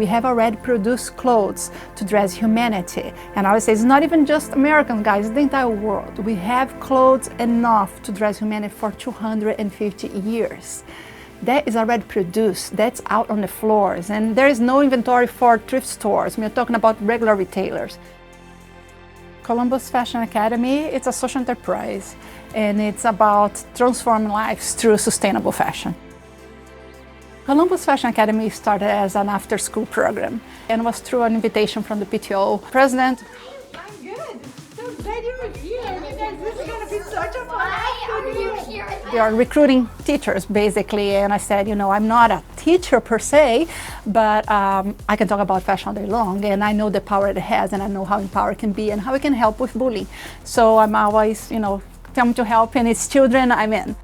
We have already produced clothes to dress humanity. And I would say it's not even just Americans, guys, it's the entire world. We have clothes enough to dress humanity for 250 years. That is already produced, that's out on the floors, and there is no inventory for thrift stores. We're talking about regular retailers. Columbus Fashion Academy, it's a social enterprise, and it's about transforming lives through sustainable fashion. Columbus Fashion Academy started as an after-school program and was through an invitation from the PTO president. I'm good. So glad you're here. Because this is going to be such a fun afternoon. They are recruiting teachers, basically, and I said, you know, I'm not a teacher per se, but I can talk about fashion all day long, and I know the power it has, and I know how empowered it can be, and how it can help with bullying. So I'm always, you know, come to help, and it's children, I'm in.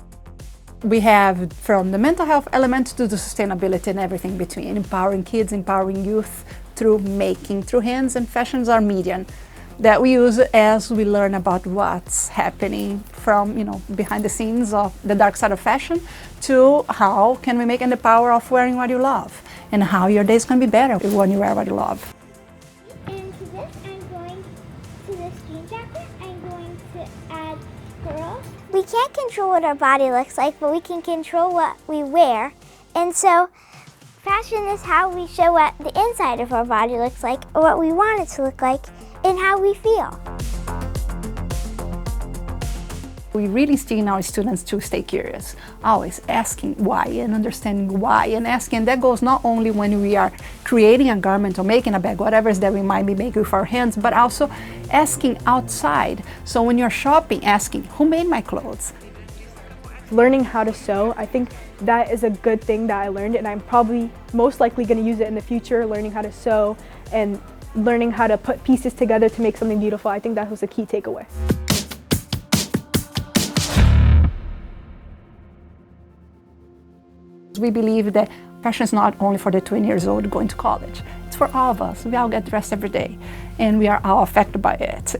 We have from the mental health element to the sustainability and everything between, empowering kids, empowering youth through making, through hands, and fashions are medium that we use as we learn about what's happening from, you know, behind the scenes of the dark side of fashion to how can we make and the power of wearing what you love and how your days can be better when you wear what you love. And to this, I'm going to this jean jacket, I'm going to add pearls. We can't control what our body looks like, but we can control what we wear. And so fashion is how we show what the inside of our body looks like, or what we want it to look like, and how we feel. We really instill our students to stay curious, always asking why and understanding why and asking. And that goes not only when we are creating a garment or making a bag, whatever it is that we might be making with our hands, but also asking outside. So when you're shopping, asking, who made my clothes? Learning how to sew, I think that is a good thing that I learned, and I'm probably most likely going to use it in the future, learning how to sew and learning how to put pieces together to make something beautiful. I think that was a key takeaway. We believe that fashion is not only for the 20 years old going to college. It's for all of us. We all get dressed every day, and we are all affected by it.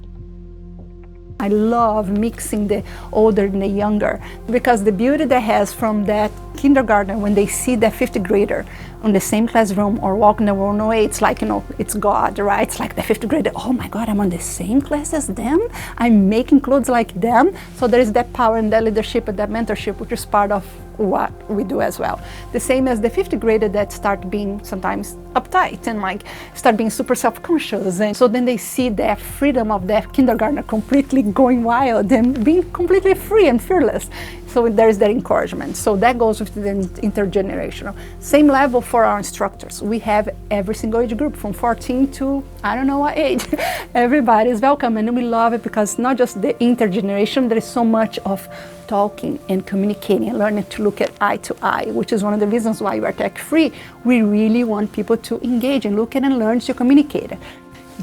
I love mixing the older and the younger, because the beauty that has from that kindergarten when they see that 5th grader in the same classroom or walking the one way, it's like, you know, it's God, right? It's like the 5th grader, oh my God, I'm on the same class as them? I'm making clothes like them? So there is that power and that leadership and that mentorship, which is part of what we do as well. The same as the 5th grader that start being sometimes uptight and like start being super self-conscious, and so then they see that freedom of that kindergartner completely going wild and being completely free and fearless. So there's that encouragement. So that goes with the intergenerational. Same level for our instructors. We have every single age group from 14 to I don't know what age. Everybody is welcome, and we love it because not just the intergeneration, there is so much of talking and communicating and learning to look at eye to eye, which is one of the reasons why we are tech-free. We really want people to engage and look at and learn to communicate.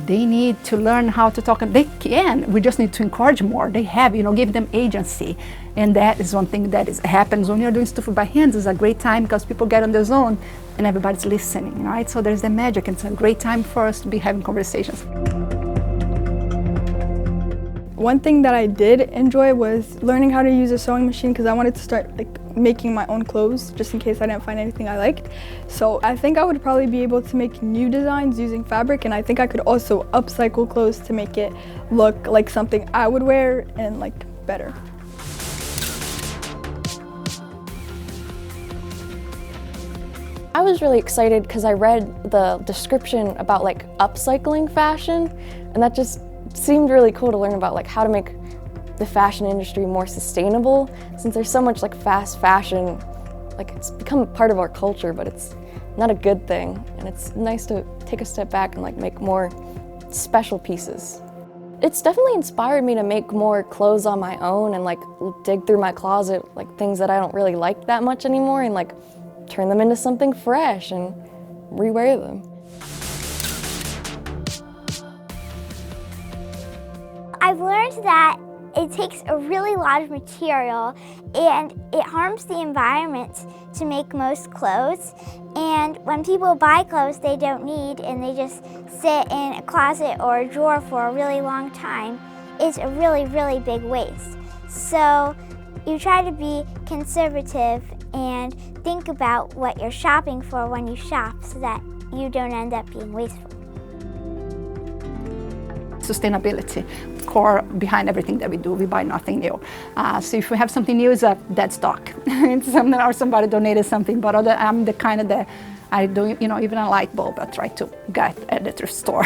They need to learn how to talk, and they can. We just need to encourage more. They have, you know, give them agency. And that is one thing that happens when you're doing stuff by hands. It's a great time because people get on their zone and everybody's listening, right? So there's the magic. It's a great time for us to be having conversations. One thing that I did enjoy was learning how to use a sewing machine, because I wanted to start making my own clothes just in case I didn't find anything I liked. So I think I would probably be able to make new designs using fabric, and I think I could also upcycle clothes to make it look like something I would wear and like better. I was really excited because I read the description about like upcycling fashion, and that just seemed really cool to learn about like how to make the fashion industry more sustainable, since there's so much like fast fashion, like it's become part of our culture, but it's not a good thing, and it's nice to take a step back and like make more special pieces. It's definitely inspired me to make more clothes on my own and like dig through my closet, like things that I don't really like that much anymore, and like turn them into something fresh and rewear them. I've learned that it takes a really lot of material and it harms the environment to make most clothes. And when people buy clothes they don't need and they just sit in a closet or a drawer for a really long time, it's a really, really big waste. So you try to be conservative and think about what you're shopping for when you shop so that you don't end up being wasteful. Sustainability, core behind everything that we do. We buy nothing new. So if we have something new, it's a dead stock. It's something, or somebody donated something, but I'm the kind of the, I do, even a light bulb, I try to get at the thrift store,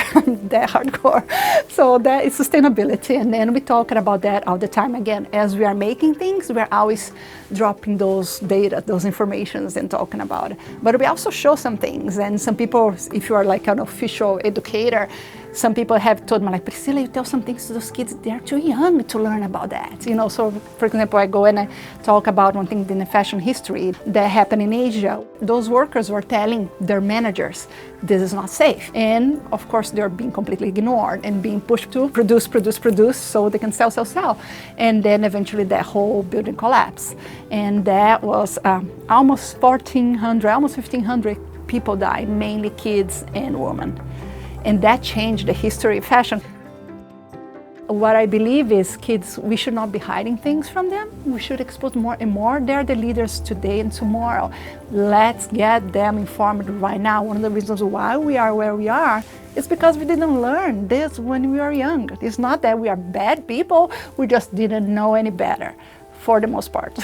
that hardcore. So that is sustainability, and then we're talking about that all the time. Again, as we are making things, we're always dropping those data, those informations and talking about it. But we also show some things, and some people, if you are like an official educator, some people have told me, like, Priscila, you tell some things to those kids, they're too young to learn about that. So for example, I go and I talk about one thing in the fashion history that happened in Asia. Those workers were telling their managers, this is not safe. And of course, they're being completely ignored and being pushed to produce so they can sell. And then eventually that whole building collapsed. And that was almost 1,400, almost 1,500 people died, mainly kids and women. And that changed the history of fashion. What I believe is kids, we should not be hiding things from them. We should expose more and more. They're the leaders today and tomorrow. Let's get them informed right now. One of the reasons why we are where we are is because we didn't learn this when we were young. It's not that we are bad people, we just didn't know any better, for the most part.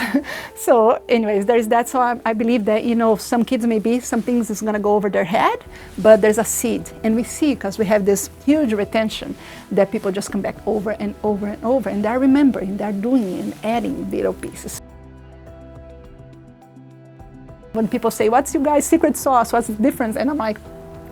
So anyways, there's that. So I believe that, some kids maybe some things is gonna go over their head, but there's a seed. And we see, because we have this huge retention, that people just come back over and over and over, and they're remembering, they're doing and adding little pieces. When people say, what's your guys' secret sauce? What's the difference? And I'm like,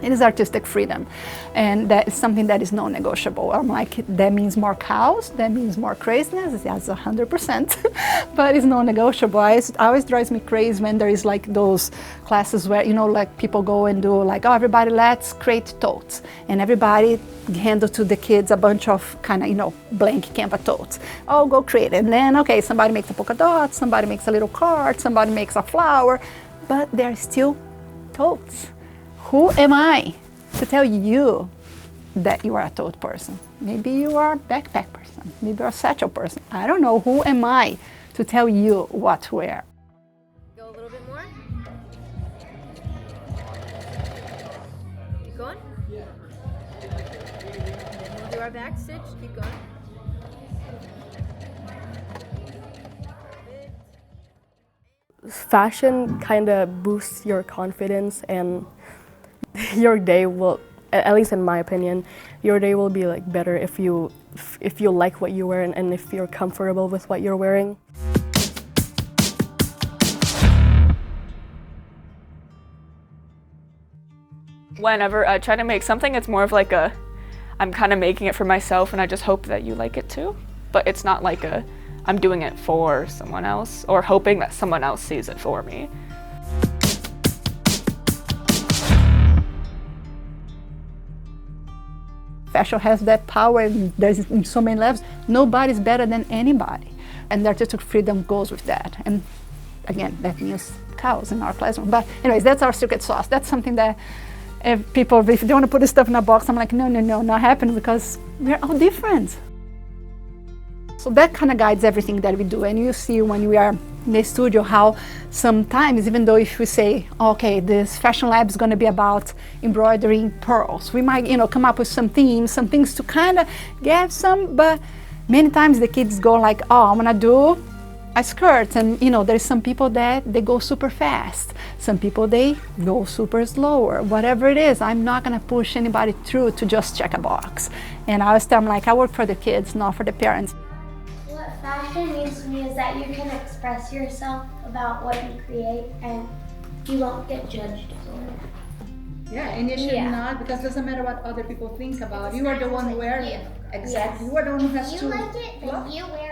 it is artistic freedom, and that is something that is non-negotiable. I'm like, that means more cows, that means more craziness, that's 100%, but it's non-negotiable. It always drives me crazy when there is like those classes where, like people go and do like, oh, everybody let's create totes, and everybody handle to the kids a bunch of kind of, blank Canva totes. Oh, go create, and then, okay, somebody makes a polka dot, somebody makes a little card, somebody makes a flower, but they're still totes. Who am I to tell you that you are a tote person? Maybe you are a backpack person. Maybe you're a satchel person. I don't know. Who am I to tell you what to wear? Go a little bit more. Keep going. Yeah. We'll do our back stitch. Keep going. Fashion kind of boosts your confidence, and your day will, at least in my opinion, your day will be like better if you like what you wear and if you're comfortable with what you're wearing. Whenever I try to make something, it's more of like I'm kind of making it for myself and I just hope that you like it too. But it's not like I'm doing it for someone else or hoping that someone else sees it for me. Fashion has that power, and there's in so many levels. Nobody's better than anybody. And the artistic freedom goes with that. And again, that means cows in our classroom. But anyways, that's our secret sauce. That's something that if they want to put this stuff in a box, I'm like, no, not happening, because we're all different. So that kind of guides everything that we do. And you see when we are in the studio how sometimes, even though if we say, okay, this fashion lab is going to be about embroidering pearls, we might, come up with some themes, some things to kind of get some, but many times the kids go like, oh, I'm going to do a skirt. And, there's some people that they go super fast. Some people, they go super slower. Whatever it is, I'm not going to push anybody through to just check a box. And I always tell them, like, I work for the kids, not for the parents. What fashion means to me is that you can express yourself about what you create and you won't get judged for it. Yeah, and you should not, because it doesn't matter what other people think about. You are the one wearing it. Exactly. You are the one who has to. You like it, then you wear